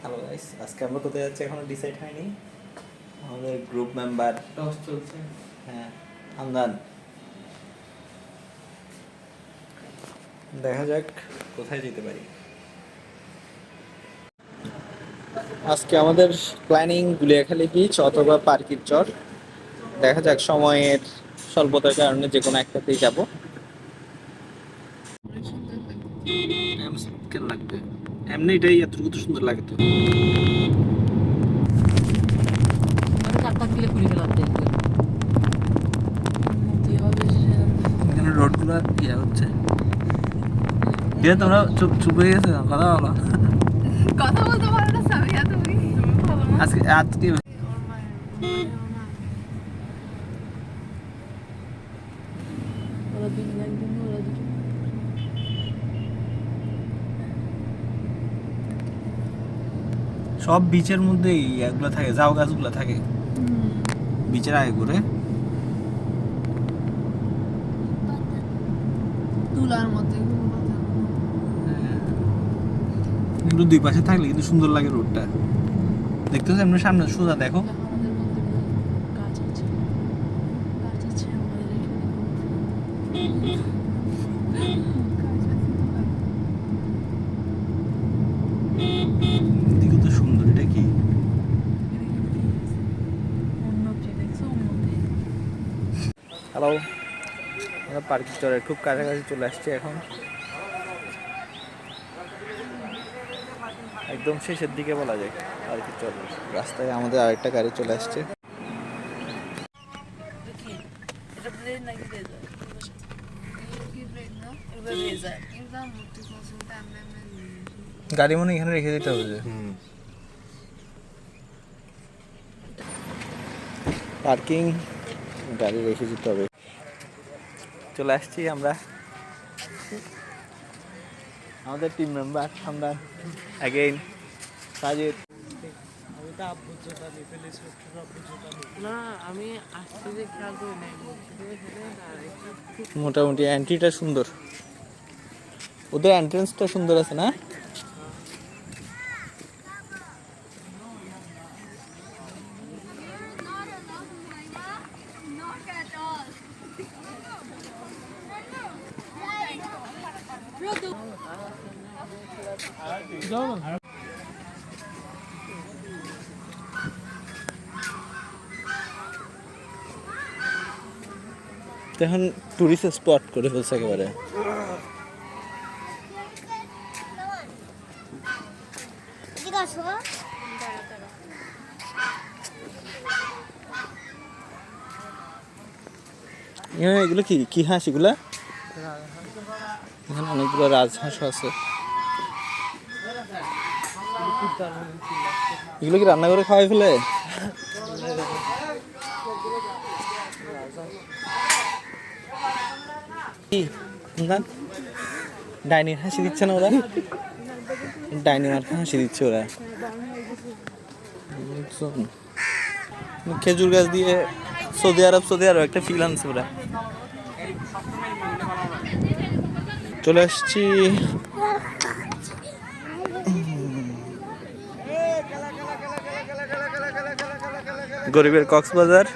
Hello guys, আজকে আমরা কোথায় যাচ্ছি এখনো ডিসাইড হয়নি। আমাদের গ্রুপ মেম্বার টস চলছে। হ্যাঁ হামদান, দেখা যাক কোথায় যেতে পারি। আজকে আমাদের প্ল্যানিং গুলিয়াখালী বিচ অথবা পার্কির চর। দেখা যাক, সময়ের স্বল্পতার কারণে যে কোনো একটাতেই যাব। কেন লাগবে? এমনি এটাই এতটুকু সুন্দর লাগে তো। এখানে রোডগুলো ইয়ে হচ্ছে। তোমরা চুপ চুপ হয়ে গেছো, কথা বলো। কথা বলতে পারো না সামিয়া, তুমি আজকে আজকে সব বিচের মধ্যেই এগুলো থাকে, ঝাউ গাছগুলো থাকে বিচের আগে করে। তুলার মতো এগুলো দুই পাশে থাকলে কিন্তু সুন্দর লাগে রোডটা দেখতে। এমনি সামনে সোজা দেখো, এদিকে তো সুন্দর। এটা কি? হ্যালো, আমরা পার্কিং চরের খুব কাছাকাছি চলে আসছি এখন, একদম শেষের দিকে বলা যায় পার্কিং চরের। রাস্তায় আমাদের আরেকটা গাড়ি চলে আসছে। গাড়ি মনে এখানে রেখে দিতে হবে যে পার্কিং, গাড়ি রেখে দিতে হবে। চলে আসছি আমরা, আমাদের team member Hamdan, again Sajid. আমি আসতে যে খেয়াল করি নাই, মোটামুটি এন্ট্রিটা সুন্দর, ওদের এন্ট্রেন্সটা সুন্দর আছে না? এখন টুরিস্ট স্পট করে ফেলছে একেবারে। এগুলো কি কি হাঁস এগুলা? এখানে অনেকগুলো রাজহাঁস আছে। এগুলো কি রান্না করে খাওয়াই ফেলে? ডাইনির হাসি দিচ্ছে না ওরা? ডাইনি মার্কা হাসি দিচ্ছে ওরা। খেজুর গাছ দিয়ে সৌদি আরব একটা ফিল আনছে ওরা। চলে আসছি গরিবের কক্সবাজার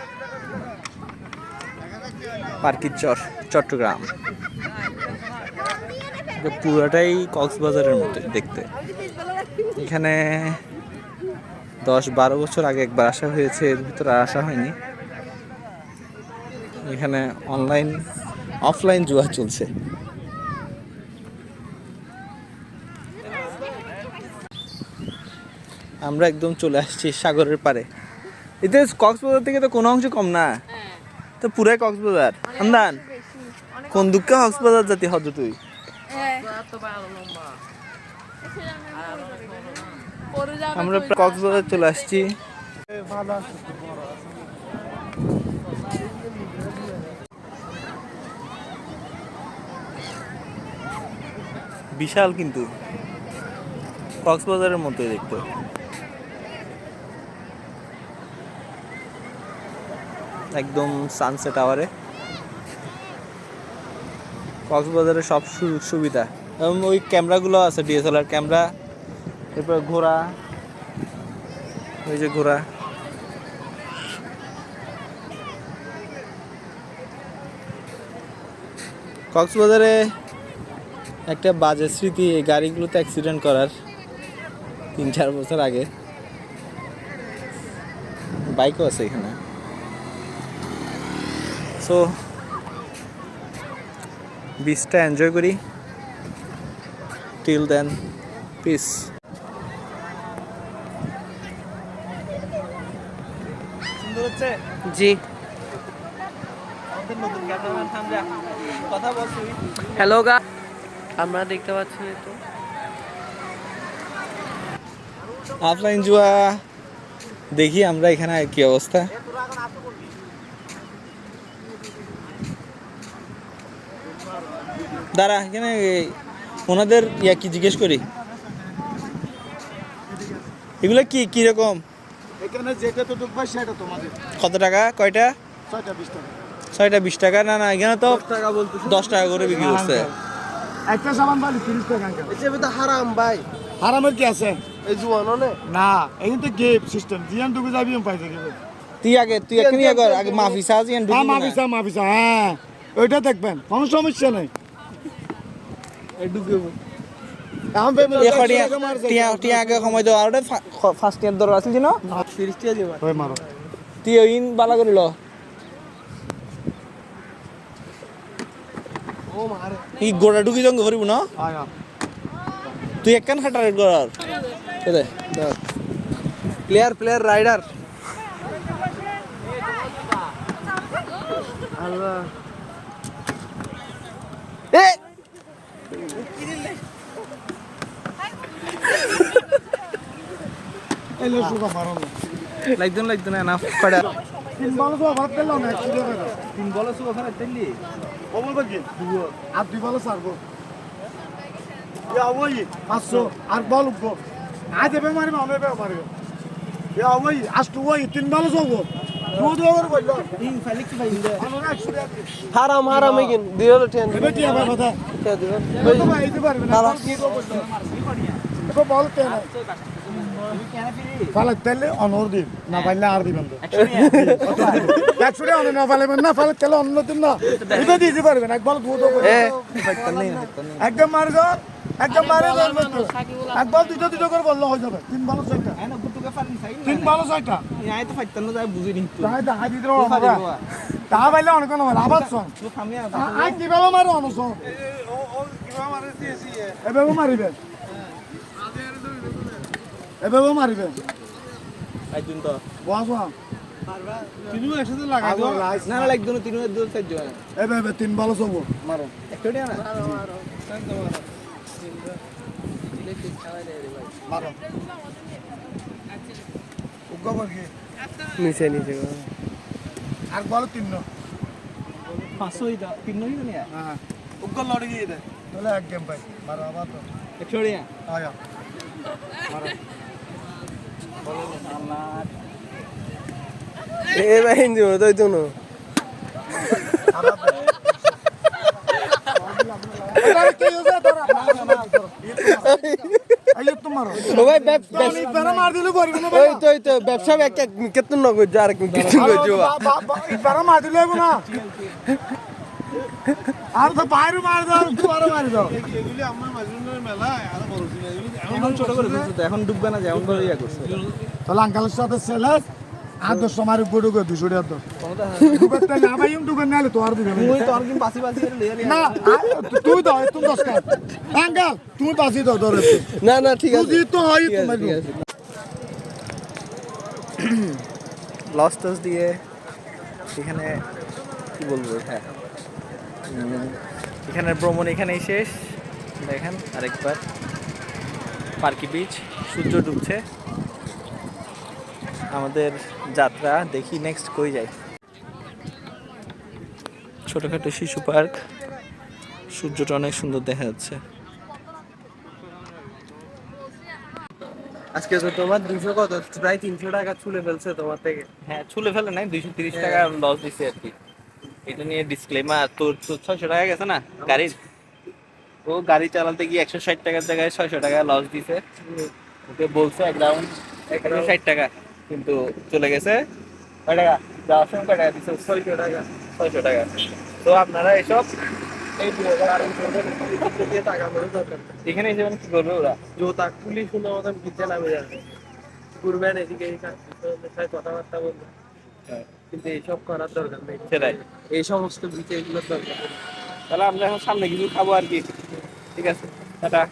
পার্কির চর, চট্টগ্রাম। পুরোটাই কক্সবাজারের মতো দেখতে। এখানে 10-12 বছর আগে একবার আসা হয়েছে, এর ভিতরে আসা হয়নি। এখানে অনলাইন অফলাইন জুয়া চলছে। আমরা একদম চলে আসছি সাগরের পারে। এতে কক্সবাজার থেকে তো কোনো অংশ কম না, তো পুরাই কক্সবাজার। হামদান, কোন দুঃখে কক্সবাজার জাতি হজ তুই? আমরা কক্সবাজার চলে আসছি। বিশাল, কিন্তু কক্সবাজারের মতোই দেখতে। একদম সানসেট আওয়ারে কক্সবাজারের সব সুযোগ সুবিধা, এবং ওই ক্যামেরাগুলো আছে, ডিএসএলআর ক্যামেরা, এরপর ঘোড়া, ওই যে ঘোড়া। কক্সবাজারে একটা বাজে স্মৃতি এই গাড়িগুলোতে অ্যাক্সিডেন্ট করার 3-4 বছর আগে। বাইকও আছে এখানে। সো বিচটা এনজয় করি। Till then, peace. সুন্দর হচ্ছে জি। আমাদের নতুন ক্যামেরাম্যান থামজা কথা বলছি। হ্যালো গা, আমরা দেখতে পাচ্ছেন তো অফলাইন জুয়া দেখি আমরা এখানে কি অবস্থা। দাঁড়া, এখানে ওনাদের কি জিজ্ঞেস করি, এগুলো কি কিরকম, এখানে যেটা তো ঢুকবে সেটা তোমাদের কত টাকা, কয়টা? 6টা 20 টাকা। 6টা 20 টাকা? না না, এখানে তো 10 টাকা বলতেছে। 10 টাকা করে বিক্রি করছে। একটা সাবান বালি 30 টাকা আঙ্কেল। এটা তো হারাম ভাই। হারামের কি আছে? এই জুয়ানো নে না, এই তো গেপ সিস্টেম। জিয়ান ঢুকে যাবি আমি পাইতে গেবে। তুই এখনই কর, আগে মাফি সাজি এন্ড হ্যাঁ মাফিসা হ্যাঁ। ওইটা দেখবেন, কোনো সমস্যা নেই। এই ঢুকে আম ফেমে টিয়া আগে সময় দাও। আর ফার্স্ট ইয়ার দর আছিল না 30 টাকা দিবা। ওই মারো। তুই ইন বালা করিল ও মারে। ই গোড়া ঢুকি জঙ্গ করিব না। আয়া তুই একখান খাটার করার দে প্লেয়ার রাইডার। আল্লাহ। এ এই লো সুগা মারো না। লাগদন না ফাড়া তিন বল তো ভাত পেলো না একটু করে। 3 বল আছে ওখানে তেলি ওমল বাকি দুও আর দুই বল সারবো। ইয়া ওই 500 আর বল উঠবো। আজ এবে মারিবে আমি এবে মারিবে। ইয়া ওই আজ তো ওই তিন বল যাবো। দুও করে বললো। ইন ফেলিক্স ভাই ইন্দে আমরা 100 টাকা দিই। হারাম এগিন দিও টেন এবে কি হবে কথা? টাকা দিবা। এবে তো ভাই দিতে পারবে না। এবে বল তে না। ফালা তেলে অনর দিন না পাইলে আর দিবেন তো। 100 টাকা অনর না পাইলে না ফালা তেলে অন্য দিন না। এটা দিতে পারবে না, এক বল দুও করে। একদম মারো, একদম মারে দাও। এক বল দুটো করে বললো হয়ে যাবে। তিন বল 6টা। আয়না গুটুকে ফারিন সাই তিন বল 6টা। আয় তো ফাইতান না যায় বুঝি নি তো তাই দেখা দিতে আমরা। তা পাইলে অনেক না আবার শোন। তো খামিয়া আই কিভাবে মারো অনস? এভাবে মারিবে। এভাবে মারিবে। আইতুন তো বাসা তিনু একসাথে লাগাই দাও না না লাগদন তিনু দূর সাইড যাও এভাবে তিন বল সব মারো। একটুটি না মারো। উগবর কি? নিচে আর বল তিন না। 500 হইতা তিনু হইতা না হ্যাঁ উগল লড়ি গিয়ে দে তাহলে এক গেম ভাই মারো আবার তো। একটুটি আয়া মারো। এ ভাই হিন্দি তো তো না। এটা কি হইছে তোরা? আইও তোমারো। ও ভাই আমি বেরা মার দিলে পারবি না ভাই। ওই তো ব্যবসা একটা কেতন না কই যার কিছু কইছো। বেরা মার দিলে হবে না। আর তো বাইরে মার দাও, দুবারে মার দাও। এগুলি আমার মাজুনের মেলা আর বড় ছিল এগুলি এখন ছোট করে ফেলছে তো এখন ডুববে না যেমন করে ইয়া করছে তাহলে আঙ্কালের সাথে সেলেস আর 200 মারি বড় করে 200 টাকা তো। কোনটা দুবারটা না ভাই দুবার নালে তো আর দিবে না। তুই তো আর কি বাসি করে লিয়ে না তুই দাও তুমি 10 টাকা। আঙ্কাল তুমি বাসি দাও ধরে। না ঠিক আছে। তুই তো হয় তোমার। লস টস দিয়ে এখানে কি বলবো, হ্যাঁ এখানে ভ্রমণ এখানেই শেষ। দেখেন আরেকবার পার্কি বিচ, সূর্য ডুবছে। আমাদের যাত্রা দেখি নেক্সট কই যাই। ছোটখাটো শিশু পার্ক, সূর্যটা অনেক সুন্দর দেখা যাচ্ছে। আজকে তো তোমার 200 কত প্রায় 300 টাকা ছুলে ফেলছে তোমার থেকে। হ্যাঁ ছুলে ফেলে নাই, 230 টাকা লস দিছে আর কি। এটা নিয়ে ডিসক্লেমার, তোর 600 টাকা গেছে না গাড়ির, ও গাড়ি চালাতে গিয়ে 160 টাকার জায়গায় 600 টাকা লস দিছে। ওকে বলছে এক রাউন্ড 160 টাকা কিন্তু চলে গেছে কয় টাকা যাওয়ার সময় কয় টাকা দিচ্ছে 600 টাকা। 600 টাকা। তো আপনারা এসব এই 2008 দিয়ে টাকা করে দরকার নেই। এখানে এসে মানে কি করবে ওরা? জোতা খুলি শোনা মতন ভিজে নামে যাবে, ঘুরবেন এদিকে এই সাথে কথাবার্তা বলবেন, কিন্তু এইসব করার দরকার নেই। সেটাই। এই সমস্ত বিষয়গুলোর দরকার নেই। তাহলে আমরা এখন সামনে কিছু খাবো আর কি। ঠিক আছে, টাটা।